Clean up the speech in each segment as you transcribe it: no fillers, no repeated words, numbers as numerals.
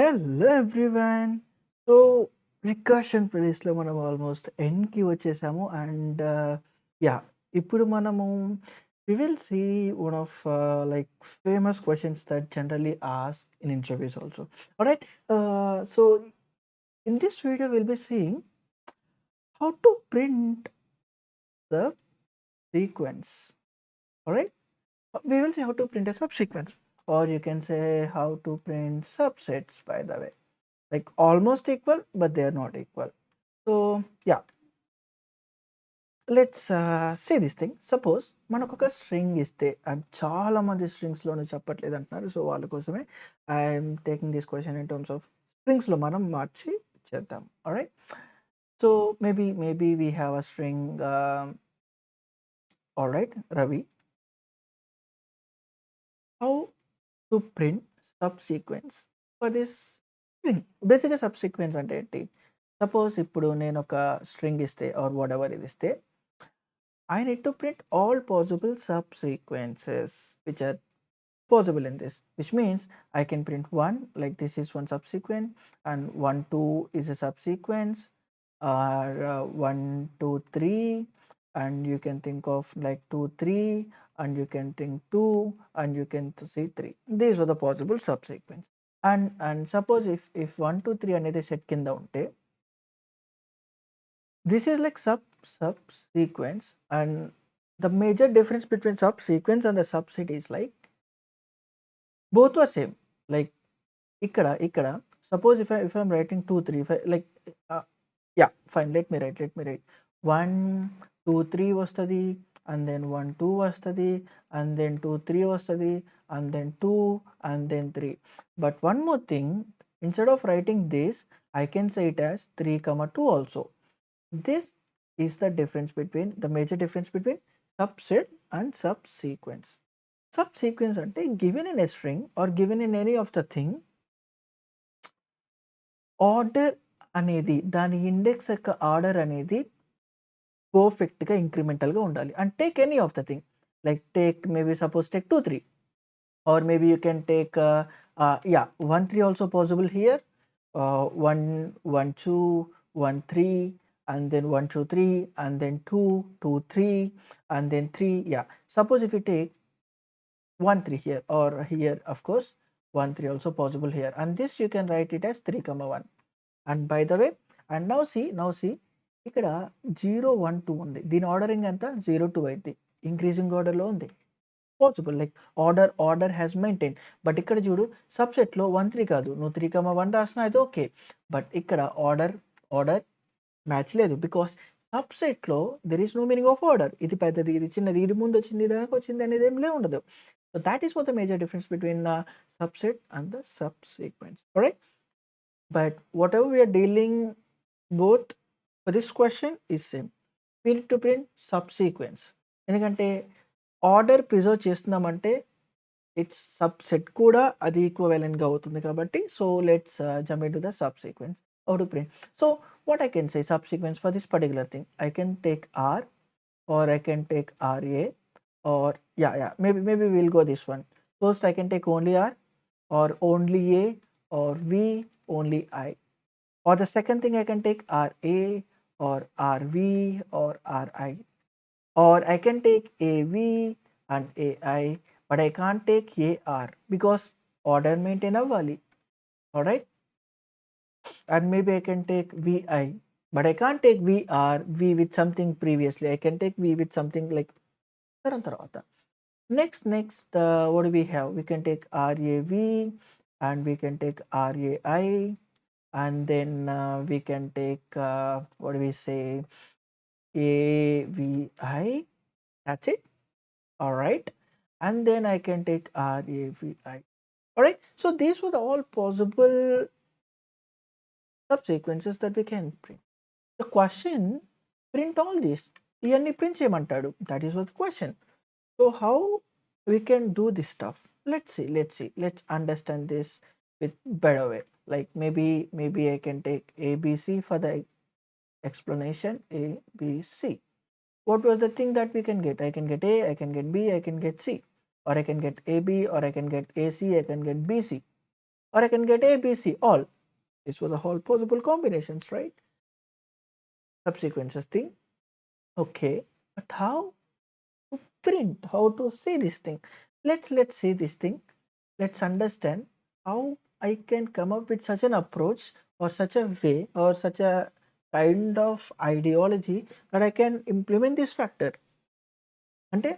Hello everyone. So, recursion ప్లేలిస్ట్‌లో మనం almost ఎండ్‌కి వచ్చేసాము. And yeah! ఇప్పుడు మనము we will see one of like famous questions that generally asked in interviews also. Alright. So, in this video will be seeing how to print the sequence. Alright. We will see how to print a subsequence, or you can say how to print subsets, by the way. Like almost equal, but they are not equal. So yeah, let's see this thing. Suppose మనకు ఒక string ఇస్తే, and చాలా మంది స్ట్రింగ్స్లోనే చెప్పట్లేదు అంటున్నారు. So వాళ్ళ కోసమే I'm taking this question in terms of స్ట్రింగ్స్లో మనం మార్చి చేద్దాం. Alright. So maybe we have a string. Alright Ravi, how to print subsequence for this string. బేసిక్గా సబ్సీక్వెన్స్ అంటే ఏంటి? సపోజ్ ఇప్పుడు నేను ఒక స్ట్రింగ్ ఇస్తే ఆర్ వాట్ ఎవర్ ఇది ఇస్తే, I need to print all possible subsequences which are possible in this, which means I can print one, like this is one subsequent, and 1 2 is a subsequence, or 1 2 3, and you can think of like 2 3, and you can think 2, and you can see 3. These are the possible subsequence. And suppose if 1 2 3 అనేది set కింద ఉంటే, this is like subsequence, and the major difference between subsequence and the subset is like both are same. Like ఇక్కడ suppose if I'm writing 2 3, if I like uh, yeah, fine, let me write 1 2 3 వస్తది, and then 1 2 వస్తది, and then 2 3 వస్తది, and then 2, and then 3. But one more thing, instead of writing this, I can say it as 3 comma 2 also. This is the difference between the major difference between subset and subsequence. Subsequence అంటే given in a string or given in any of the thing, order అనేది, దాని index యొక్క order అనేది పర్ఫెక్ట్‌గా ఇంక్రిమెంటల్‌గా ఉండాలి. And take any of the thing. Like take maybe suppose take 2 3, or maybe you can take 1 3 also possible here. 1 1 2 1 3, and then 1 2 3, and then 2 2 3, and then 3. Yeah, suppose if you take 1 3 here, or here of course 1 3 also possible here, and this you can write it as 3 comma 1. And by the way, and now see ఇక్కడ 0 1 2 ఉంది. దీని ordering ఎంత 0 2 అయింది. Increasing ఆర్డర్‌లో ఉంది. Possible like order has maintain. But ఇక్కడ చూడు, సబ్సెట్లో 1 3 కాదు, నువ్వు 3 1 రాసినా అయితే ఓకే. బట్ ఇక్కడ ఆర్డర్ మ్యాచ్ లేదు. బికాస్ సబ్సెట్లో there is no meaning of order. ఇది పెద్దది, ఇది చిన్నది, ఇది ముందు వచ్చింది, ఇది వెనక వచ్చింది అనేది ఏం ఉండదు. So that is what the major difference between subset and the subsequence. Right. But whatever we are dealing, both for this question is same. We need to print subsequence. ఎందుకంటే ఆర్డర్ ప్రిజర్వ్ చేస్తున్నామంటే it's subset కూడా అది ఈక్వలెంట్‌గా అవుతుంది కాబట్టి, so let's jump into the subsequence. How to print? So what I can say subsequence for this particular thing, I can take R, or I can take RA, or maybe we'll go this one. First I can take only R, or only A, or V, only I. Or the second thing, I can take RA, or RV, or RI. Or I can take AV and AI, but I can't take AR because order maintain అవ్వాలి. Alright. And maybe I can take VI, but I can't take VR, V with something previously. I can take V with something like తర్వాత. Next, what do we have? We can take RAV, and we can take RAI, and then we can take what do we say, AVI. That's it. All right. And then I can take RAVI. All right. So these were the all possible subsequences that we can print. The question, print all this. ఇవన్నీ print చేయమంటాడు. That is what the question. So how we can do this stuff? Let's understand this with better way. Like maybe I can take ABC for the explanation. ABC. What was the thing that we can get? I can get A, I can get B, I can get C, or I can get AB, or I can get AC, I can get BC. or I can get A, B, C, all. These were the whole possible combinations, right? Subsequences thing. Okay, but how to print, how to see this thing? Let's see this thing. Let's understand how I can come up with such an approach or such a way or such a kind of ideology that I can implement this factor. అంటే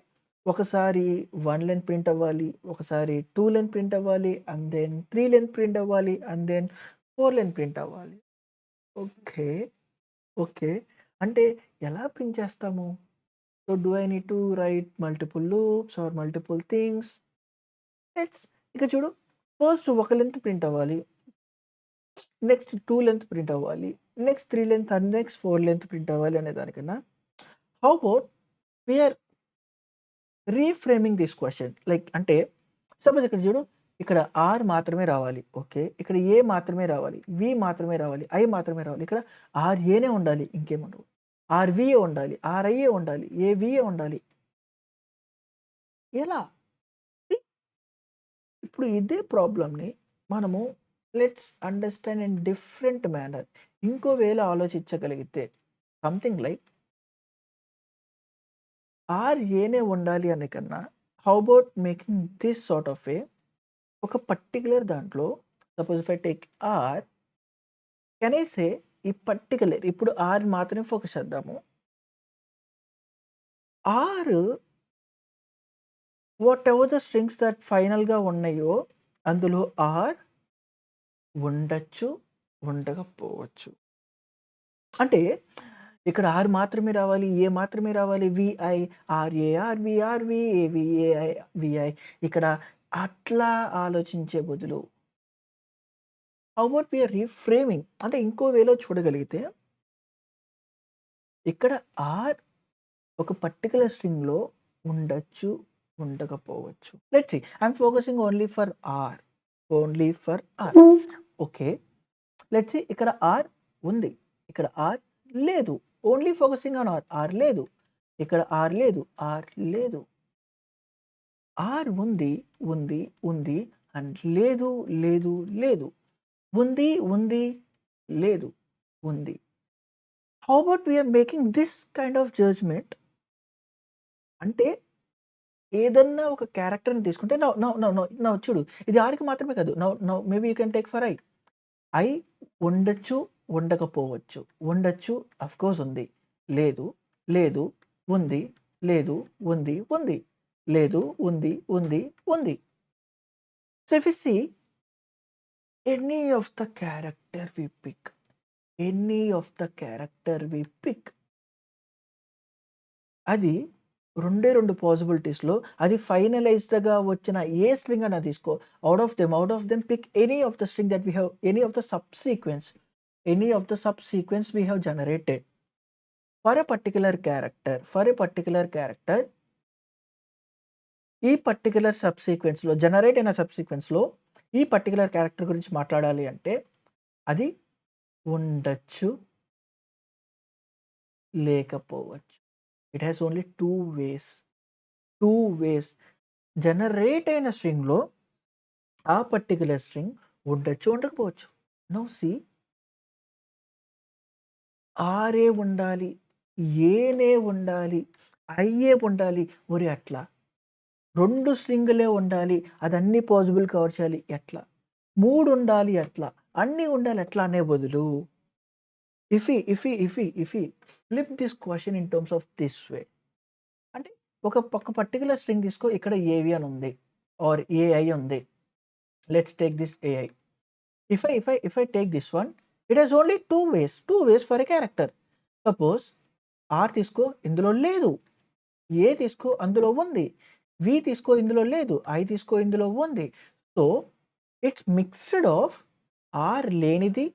ఒకసారి 1 length print అవ్వాలి, ఒకసారి 2 length print అవ్వాలి, అండ్ దెన్ 3 length print అవ్వాలి, అండ్ దెన్ 4 లెంత్ ప్రింట్ అవ్వాలి. ఓకే. ఓకే. అంటే ఎలా ప్రింట్ చేస్తాము? So, do I need to write multiple loops or multiple things? Let's ఇక చూడు, ఫస్ట్ ఒక లెంత్ ప్రింట్ అవ్వాలి. నెక్స్ట్ 2 లెంత్ ప్రింట్ అవ్వాలి. Next 3 length and next 4 length print అవ్వాలి అనే దానికన్నా how about we are reframing this question. Like అంటే suppose ఇక్కడ చూడు, ఇక్కడ ఆర్ మాత్రమే రావాలి. ఓకే. ఇక్కడ ఏ మాత్రమే రావాలి, వి మాత్రమే రావాలి, ఐ మాత్రమే రావాలి. ఇక్కడ ఆర్ఏనే ఉండాలి, ఇంకేముండవు. ఆర్విఏ ఉండాలి, ఆర్ఐఏ ఉండాలి, ఏవిఏ ఉండాలి. ఎలా? ఇప్పుడు ఇదే ప్రాబ్లమ్‌ని మనము let's understand in different manner. ఇంకో వేలో ఆలోచించగలిగితే సంథింగ్ లైక్ ఆర్ఏనే ఉండాలి అనే కన్నా how about making this sort of a ఒక పర్టిక్యులర్ దాంట్లో suppose if I take R, can I say ఈ పర్టిక్యులర్ ఇప్పుడు ఆర్ మాత్రమే ఫోకస్ చేద్దాము. R whatever the strings that ఫైనల్‌గా ఉన్నాయో అందులో ఆర్ ఉండొచ్చు, ఉండకపోవచ్చు. అంటే ఇక్కడ ఆర్ మాత్రమే రావాలి, ఏ మాత్రమే రావాలి, VI, RA, RV, RV, AV, AI, VI. ఇక్కడ అట్లా ఆలోచించే బదులు how about we are reframing, అంటే ఇంకో వేలో చూడగలిగితే ఇక్కడ ఆర్ ఒక పర్టిక్యులర్ స్ట్రింగ్‌లో ఉండొచ్చు, ఉండకపోవచ్చు. Let's see I am focusing only for R. Only for R. Okay. Let's see ఇక్కడ ఆర్ ఉంది, ఇక్కడ ఆర్ లేదు. Only focusing on R. R లేదు. ఇక్కడ ఆర్ లేదు, ఆర్ లేదు. ఆర్ ఉంది, ఉంది, ఉంది అండ్ లేదు, లేదు, లేదు. ఉంది, ఉంది, లేదు, ఉంది. How about we are making this kind of judgement? అంటే ఏదన్నా ఒక క్యారెక్టర్‌ని తీసుకుంటే now now now now now చూడు, ఇది ఆర్‌కి మాత్రమే కాదు. Now now maybe you can take for I. I ఉండొచ్చు, ఉండకపోవచ్చు. ఉండొచ్చు, ఆఫ్‌కోర్స్ ఉంది. లేదు, లేదు, ఉంది, లేదు, ఉంది, ఉంది. లేదు, ఉంది, ఉంది, ఉంది. So, if you see any of the character we pick, any of the character we pick, అది రెండే 2 పాసిబిలిటీస్‌లో అది ఫైనలైజ్డ్‌గా వచ్చిన ఏ స్ట్రింగ్ అన్నా తీసుకో. Out of them pick any of the string that we have, any of the subsequence, any of the subsequence we have generated for a particular character, for a particular character. ఈ particular సబ్‌సీక్వెన్స్‌లో generate అయిన సబ్‌సీక్వెన్స్‌లో ఈ particular character గురించి మాట్లాడాలి అంటే అది ఉండొచ్చు, లేకపోవచ్చు. It has only 2 ways. 2 ways. Generate అయిన స్ట్రింగ్‌లో ఆ పర్టిక్యులర్ స్ట్రింగ్ ఉండొచ్చు, ఉండకపోవచ్చు. నౌ సీ ఆరే ఉండాలి, ఏనే ఉండాలి, ఐఏ ఉండాలి. ఒరేయ్ అట్లా 2 స్ట్రింగులే ఉండాలి, అదన్నీ పాసిబుల్ కవర్ చేయాలి ఎట్లా? 3 ఉండాలి అట్లా, అన్నీ ఉండాలి అట్లా అనే బదులు ఇఫ్ ఈ flip this question in terms of this way. అంటే ఒక పర్టిక్యులర్ స్ట్రింగ్ తీసుకో, ఇక్కడ ఏవి అని ఉంది ఆర్ ఏఐ ఉంది. Let's take this AI. If I take this one, it has only 2 ways for a character. Suppose R తీసుకో, ఇందులో లేదు. A తీసుకో, అందులో ఉంది. V తీసుకో, ఇందులో లేదు. I తీసుకో, ఇందులో ఉంది. So, it's mixed of R లేనిది,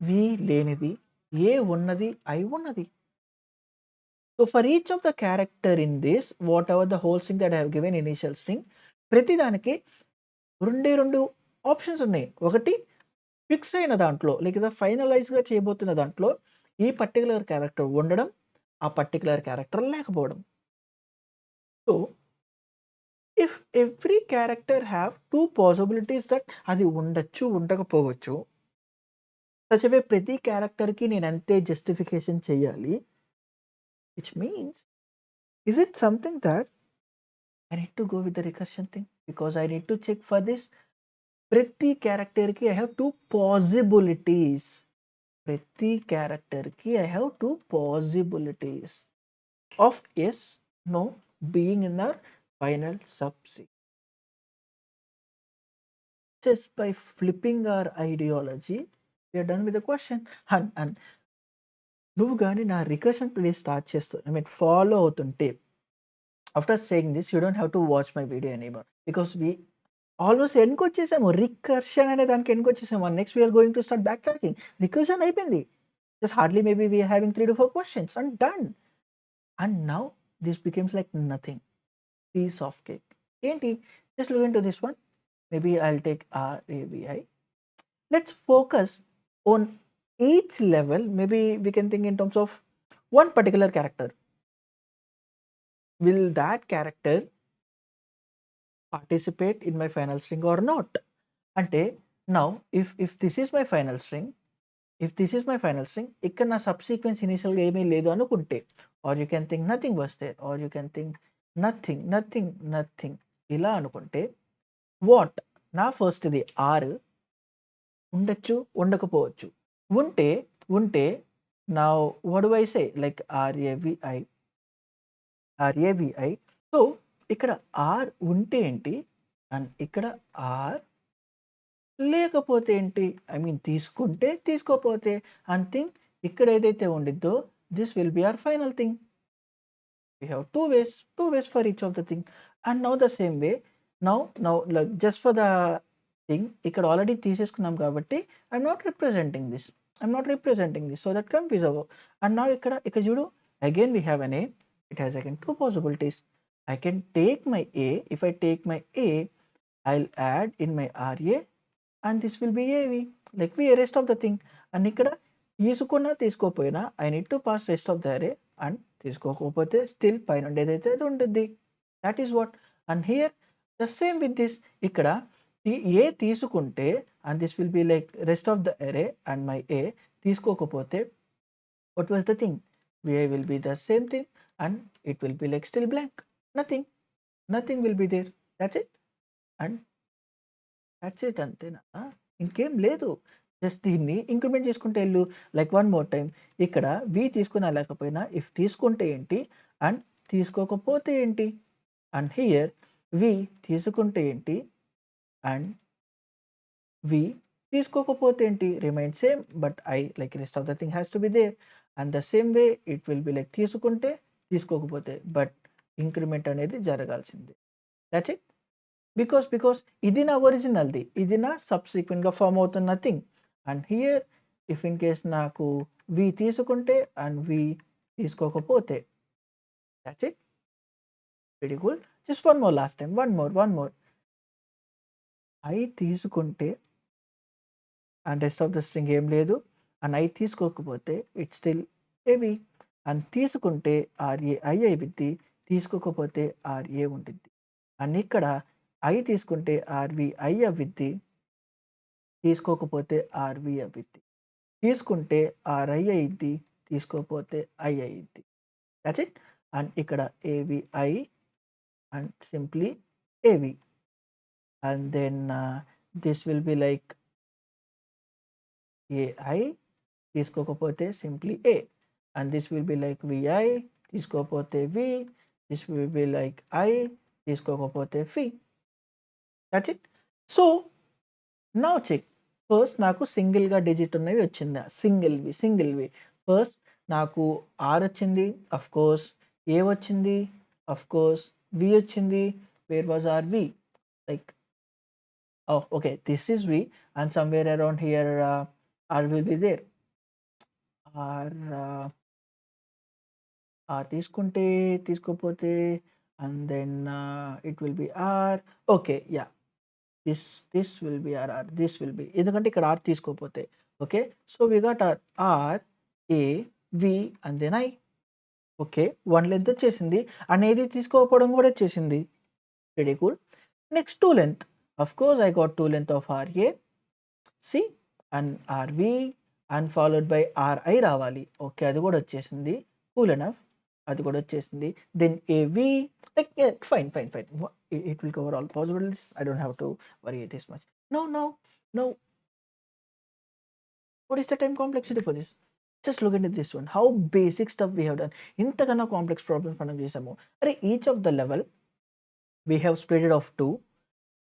V లేనిది, A ఉన్నది, I ఉన్నది. So, for each of the character in this whatever the whole string that I have given initial string, ప్రతి దానికి 2 ఆప్షన్స్ ఉన్నాయి. ఒకటి ఫిక్స్ అయిన దాంట్లో లేదా ఫైనలైజ్‌గా చేయబోతున్న దాంట్లో ఈ పర్టిక్యులర్ క్యారెక్టర్ ఉండడం, ఆ పర్టిక్యులర్ క్యారెక్టర్ లేకపోవడం. So, if every character have 2 possibilities that అది ఉండొచ్చు, ఉండకపోవచ్చు. సచ్ ఎ వే ప్రతి క్యారెక్టర్‌కి నేను అంతే జస్టిఫికేషన్ చేయాలి. Which means is it something that I need to go with the recursion thing because I need to check for this. ప్రతి క్యారెక్టర్‌కి ఐ హావ్ 2 పాసిబిలిటీస్. ప్రతి క్యారెక్టర్‌కి I have 2 possibilities of yes, no being in our final sub. Just by flipping our ideology, we are done with the question. And నువ్వు గాని నా recursion play start చేస్తూ I mean follow అవుతుంటే after saying this you don't have to watch my video anymore because we almost ఎండ్కి వచ్చేసాము. Recursion అనే దానికి ఎండ్కి వచ్చేసాము. And next we are going to start backtracking. Recursion అయిపోయింది. Just hardly maybe we are having 3 to 4 questions and done. And now this becomes like nothing, piece of cake. ఏంటి? Just look into this one. Maybe I will take RAVI. Let's focus on each level. Maybe we can think in terms of one particular character. Will that character participate in my final string or not? Ante now if this is my final string, ikkada na subsequence initial ga emi ledu anukunte, or you can think nothing was there, or you can think nothing ila anukunte, what na first di R ఉండొచ్చు, ఉండకపోవచ్చు. ఉంటే ఉంటే now what do I say like RAVI. So ఇక్కడ are ఉంటే ఏంటి and ఇక్కడ are లేకపోతే ఏంటి? ఐ మీన్ తీసుకుంటే తీసుకోపోతే అండ్ థింగ్ ఇక్కడ ఏదైతే ఉండిద్దో this will be our final thing. We have two ways for each of the thing. And now the same way, now like just for the thing ఇక్కడ already తీసేసుకున్నాం కాబట్టి I'm not representing this, so that confuse అవ్వవు. And నా ఇక్కడ చూడు, again we have an A. It has again 2 possibilities. I can take my A. If I take my A I will add in my RA and this will be A V like we rest of the thing. And ఇక్కడ తీసుకున్నా తీసుకోపోయినా I need to pass rest of the array and తీసుకోకపోతే still పైన ఏదైతే అది ఉంటుంది. That is what. And here the same with this. ఇక్కడ A తీసుకుంటే and this will be like rest of the array and my A తీసుకోకపోతే what was the thing? VI will be the same thing and it will be like still blank. Nothing will be there. That's it. And that's it. అంతేనా? ఇంకేం లేదు. Just దీన్ని increment చేసుకుంటే వెళ్ళు. Like one more time. ఇక్కడ వి తీసుకున్నా లేకపోయినా if తీసుకుంటే ఏంటి అండ్ తీసుకోకపోతే ఏంటి? అండ్ హియర్ వి తీసుకుంటే ఏంటి అండ్ వి తీసుకోకపోతే ఏంటి? Remain same but I like rest of the thing has to be there. And the same way it will be like తీసుకుంటే తీసుకోకపోతే బట్ ఇంక్రిమెంట్ అనేది జరగాల్సిందే. That's it. బికాస్ ఇది నా ఒరిజినల్ది, ఇది నా సబ్సిక్వెంట్గా ఫామ్ అవుతున్న thing. And here if in case నాకు వి తీసుకుంటే అండ్ వి తీసుకోకపోతే that's it. Very cool. Just one more last time. One more. I తీసుకుంటే and rest of the string ఏం లేదు అండ్ ఐ తీసుకోకపోతే ఇట్ స్టిల్ ఏవి. అండ్ తీసుకుంటే RA I అయిద్ది, తీసుకోకపోతే RA ఉంటుంది. అండ్ ఇక్కడ ఐ తీసుకుంటే RV ఐ అవ్విద్ది, తీసుకోకపోతే RV అవ్విద్ది. తీసుకుంటే RI అయిద్ది, తీసుకోకపోతే I అయిద్ది. That's it. అండ్ ఇక్కడ AVI and simply AV. And then this will be like AI, తీసుకోకపోతే simply A. And this will be like VI, తీసుకోకపోతే V. This will be like I, తీసుకోకపోతే V. That's it. So now check. First నాకు సింగిల్గా digit ఉన్నవి వచ్చిందా? సింగిల్వి. First నాకు R వచ్చింది, అఫ్ కోర్స్. ఏ వచ్చింది, అఫ్ కోర్స్. వి వచ్చింది. Where was RV? Like okay, this is V and somewhere around here R will be there. R తీసుకుంటే తీసుకోపోతే and then it will be R. Okay, yeah, this will be R. This will be, ఎందుకంటే ఇక్కడ R తీసుకోపోతే. Okay, so we got R, A, V and then I. Okay, 1 length వచ్చేసింది and ఏది తీసుకోకపోవడం కూడా వచ్చేసింది. Very cool. Next, to length. Of course, I got to length of RA, C and RV and followed by RI రావాలి. Okay, అది కూడా వచ్చేసింది. Cool enough, అది కూడా వచ్చేసింది. Then AV, like yeah, fine. It will cover all possibilities. I don't have to worry this much. No. What is the time complexity for this? Just look into this one. How basic stuff we have done. ఇంతకన్నా complex problems మనం చేసాము. అరే, each of the level we have split it off 2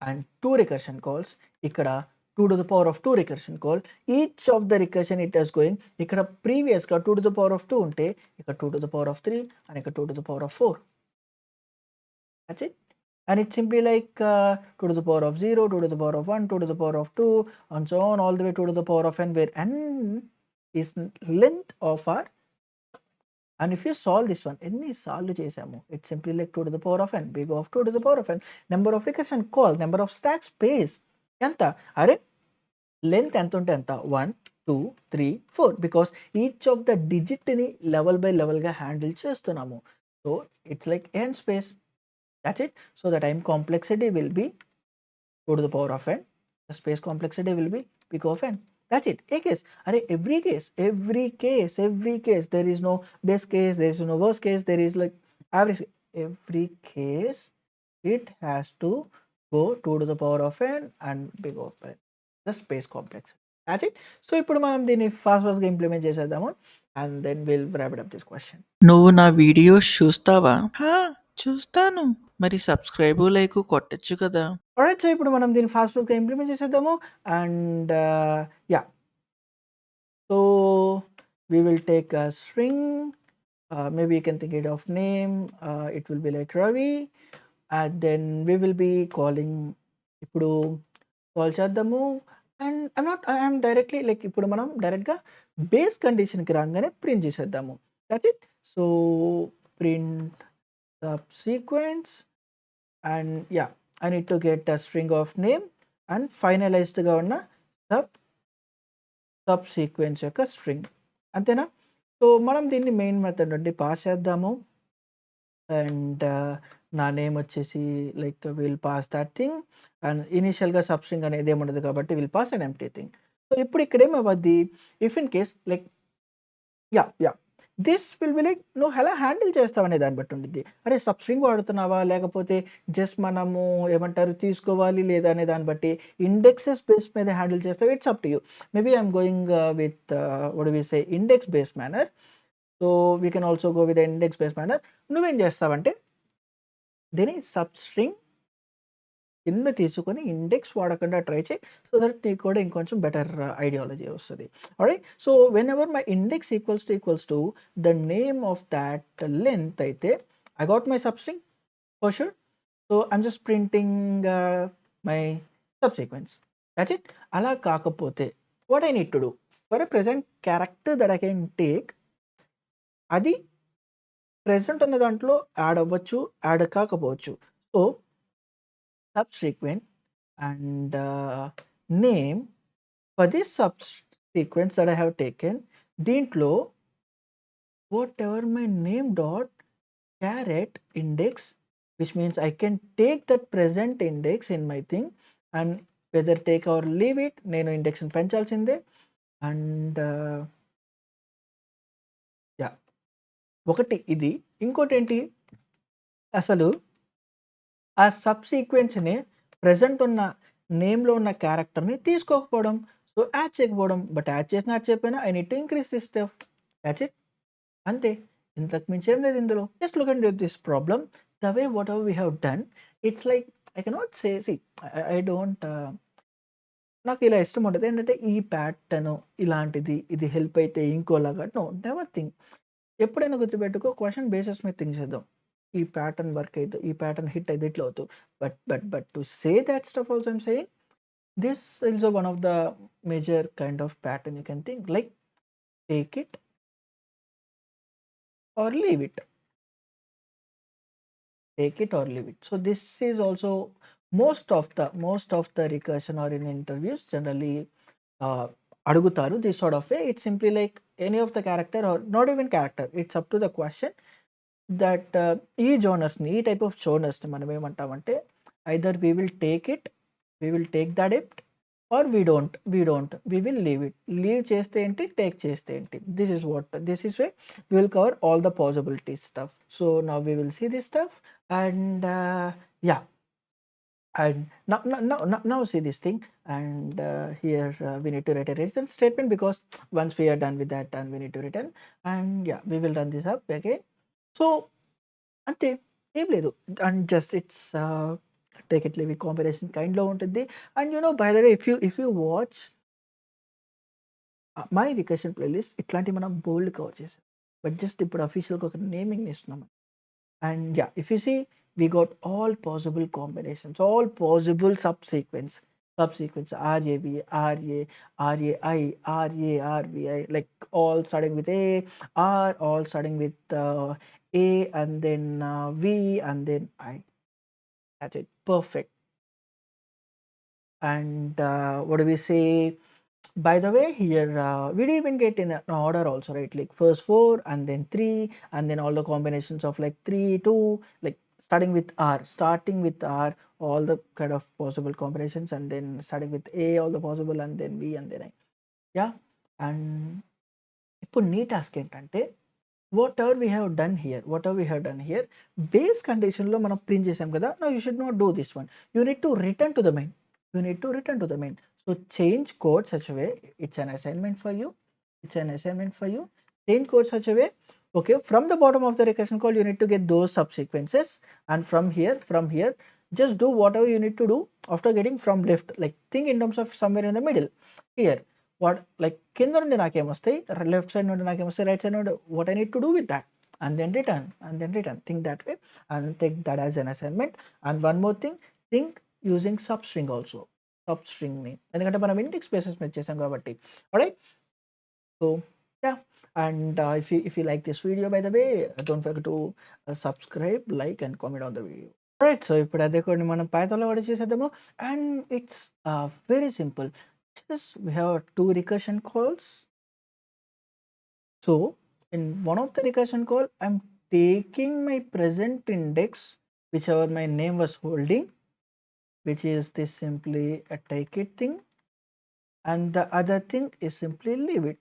and 2 recursion calls. ఇక్కడ 2 to the power of 2 recursion call. Each of the recursion it is going, ఇక్కడ previous గా 2 to the power of 2 ఉంటే ఇక్కడ 2 to the power of 3 and ఇక్కడ 2 to the power of 4. That's it. And it's simply like 2 to the power of 0, 2 to the power of 1, 2 to the power of 2 and so on all the way 2 to the power of n, where n is length of our. And if you solve this one, ఎన్ని సార్లు చేసాము, it's simply like 2 to the power of n, big of 2 to the power of n, number of recursion call, number of stack space ఎంత, అరే length ఎంత ఉంటే ఎంత, 1 2 3 4, because each of the డిజిట్ని level by లెవెల్గా హ్యాండిల్ చేస్తున్నాము. So it's like n space. That's it. So the time complexity will be 2 to the power of n, the space complexity will be big of n. That's it. A case. Array, every case. There is no best case, there is no worst case, there is like average. Every case, it has to go 2 to the power of n and big of n. The space complex. That's it. So ఇప్పుడు మనం దీన్ని ఫాస్ట్గా implement చేసేద్దాము and then we'll wrap it up this question. నువ్వు నా videos చూస్తావా? చూస్తాను. మరి సబ్స్క్రైబ్ లైక్ కొట్టచ్చు కదా. Alright, so ఇప్పుడు మనం దీన్ని ఫాస్ట్గా ఇంప్లిమెంట్ చేసేద్దాము and yeah. So we will take a string, maybe you can think it of name, it will be like Ravi, and then we will be calling, ఇప్పుడు call చేద్దాము and I am directly like ఇప్పుడు మనం డైరెక్ట్గా base కండిషన్కి రాగానే print చేసేద్దాము. That's it. So print subsequence and yeah, I need to get a string of name and finalized గా ఉన్న subsequence యొక్క స్ట్రింగ్, అంతేనా. సో మనం దీన్ని మెయిన్ మెథడ్ నుండి పాస్ చేద్దాము అండ్ నా నేమ్ వచ్చేసి like will pass that thing and ఇనిషియల్గా సబ్ స్ట్రింగ్ అనేది ఏముండదు కాబట్టి will pass and empty thing. So ఇప్పుడు ఇక్కడ ఏమవ్వద్ది, if in case like yeah this will be like నువ్వు ఎలా హ్యాండిల్ చేస్తావనే దాన్ని బట్టి ఉండిద్ది. అరే సబ్ స్ట్రింగ్ వాడుతున్నావా లేకపోతే జస్ట్ మనము ఏమంటారు తీసుకోవాలి లేదా అనే దాన్ని బట్టి ఇండెక్సెస్ బేస్ మీద హ్యాండిల్ చేస్తావు, it's up to you. Maybe I'm going with what we say index base manner. So we can also go with index base manner. నువ్వేం చేస్తావంటే దీని సబ్ స్ట్రింగ్ కింద తీసుకొని ఇండెక్స్ వాడకుండా ట్రై చేయి, సో దట్ నీకు కూడా ఇంకొంచెం బెటర్ ఐడియాలజీ వస్తుంది. Alright, so whenever my index equals to the name of that length అయితే I got my substring for sure. So I'm just printing my subsequence. That's it. అలా కాకపోతే what I need to do for a present character that I can take, అది present ఉన్న దాంట్లో add అవ్వచ్చు, add కాకపోవచ్చు. So subsequent and name for this subsequence that I have taken, దీంట్లో whatever my name dot caret index, which means I can take that present index in my thing and whether take or leave it, నేను index ని పెంచాల్సిందే. And yeah ఒకటి ఇది, ఇంకోటి ఏంటి, అసలు ఆ sub సీక్వెన్స్‌ని present ఉన్న నేమ్‌లో ఉన్న క్యారెక్టర్‌ని తీసుకోకపోవడం. సో యాడ్ చేయకపోవడం. బట్ యాడ్ చేసినా యాడ్ చేయకపోయినా I need to increase this stuff. That's it. అంతే. ఇంతకు మించి ఏం లేదు ఇందులో. Just look at this problem. The way whatever we have done, it's like I cannot say I don't నాకు ఇలా ఇష్టం ఉండదు. ఏంటంటే ఈ ప్యాటర్న్ ఇలాంటిది, ఇది హెల్ప్ అయితే ఇంకోలాగా, నో నెవర్ థింక్. ఎప్పుడైనా గుర్తుపెట్టుకో క్వశ్చన్ బేసిస్ మీద థింక్ చేద్దాం. ఈ ప్యాటర్న్ వర్క్ అయితే, ఈ ప్యాటర్న్ హిట్ అయితే ఇట్లా అవుతూ. But to say that stuff also I'm saying this also one of the major kind of pattern you can think, like take it or leave it. Take it or leave it. So this is also most of the recursion or in interviews generally అడుగుతారు this sort of way. It's simply like any of the character or not even character. It's up to the question that ఈ జోనర్స్ని, ఈ type of జోనర్స్ని మనం ఏమంటామంటే either we will take it, we will take that it, or we will leave it. Leave చేస్తే ఏంటి, take చేస్తే ఏంటి. This is where we will cover all the possibilities stuff. So now we will see this stuff, and yeah, and now see this thing, and here we need to write a return statement, because once we are done with that, and we need to return, and yeah, we will run this up again. So అంతే, ఏం లేదు. And just it's take it leave it combination కైండ్‌లో ఉంటుంది. And by the way, if you watch my recursion playlist, ఇట్లాంటివి మనం బోల్డ్ cover చేసాం. But just ఇప్పుడు అఫీషియల్‌గా ఒక నేమింగ్ ఇస్తున్నాం. And yeah, if you see, we got all possible combinations, all possible subsequence RAV, RA, RAI, RARVI, like all starting with A, R, all starting with A, and then V, and then I. That's it. Perfect. And what do we say? By the way, here we didn't even get in an order also, right? Like first 4 and then 3, and then all the combinations of like 3, 2, like starting with R, all the kind of possible combinations, and then starting with A, all the possible, and then V, and then I. Yeah. And ఇప్పుడు నీ task ఏంటంటే, whatever we have done here, base కండిషన్లో మనం print చేసాం కదా. No, you should not do this one. You need to return to the main. So change code such a way, it's an assignment for you. Change code such a way, okay, from the bottom of the recursion call, you need to get those subsequences, and from here, just do whatever you need to do after getting from left. Like think in terms of somewhere in the middle. Here, what, like కింద నుండి నాకేం వస్తాయి, left side నుండి నాకేం వస్తాయి, right side నుండి, what I need to do with that, and then return. Think that way, and take that as an assignment. And one more thing, think using substring also. Substring name, ఎందుకంటే మనం index basis మీద చేసాం కాబట్టి. alright, so yeah. And if you like this video, by the way, don't forget to subscribe, like, and comment on the video. alright, so ఇప్పుడు అదే కొన్ని మనం పైథాన్లో కూడా చేసేద్దాము. And it's very simple. Just we have 2 recursion calls. So in one of the recursion call, I'm taking my present index, whichever my name was holding, which is this simply a take it thing, and the other thing is simply leave it.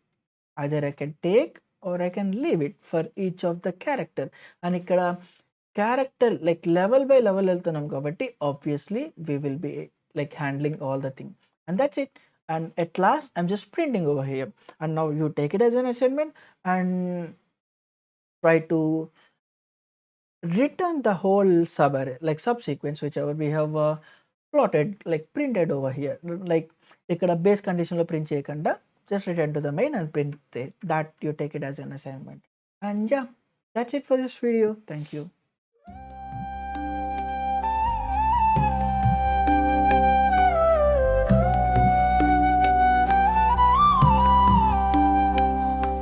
Either I can take or I can leave it for each of the character. And ఇక్కడ character like level by level వెళ్తున్నాం కాబట్టి obviously we will be like handling all the thing, and that's it. And at last I'm just printing over here, and now you take it as an assignment and try to return the whole subarray, like subsequence, whichever we have plotted, like printed over here. Like ఇక్కడ base కండిషన్లో print చేయకుండా just return to the main and print it. That you take it as an assignment. And yeah, that's it for this video. Thank you.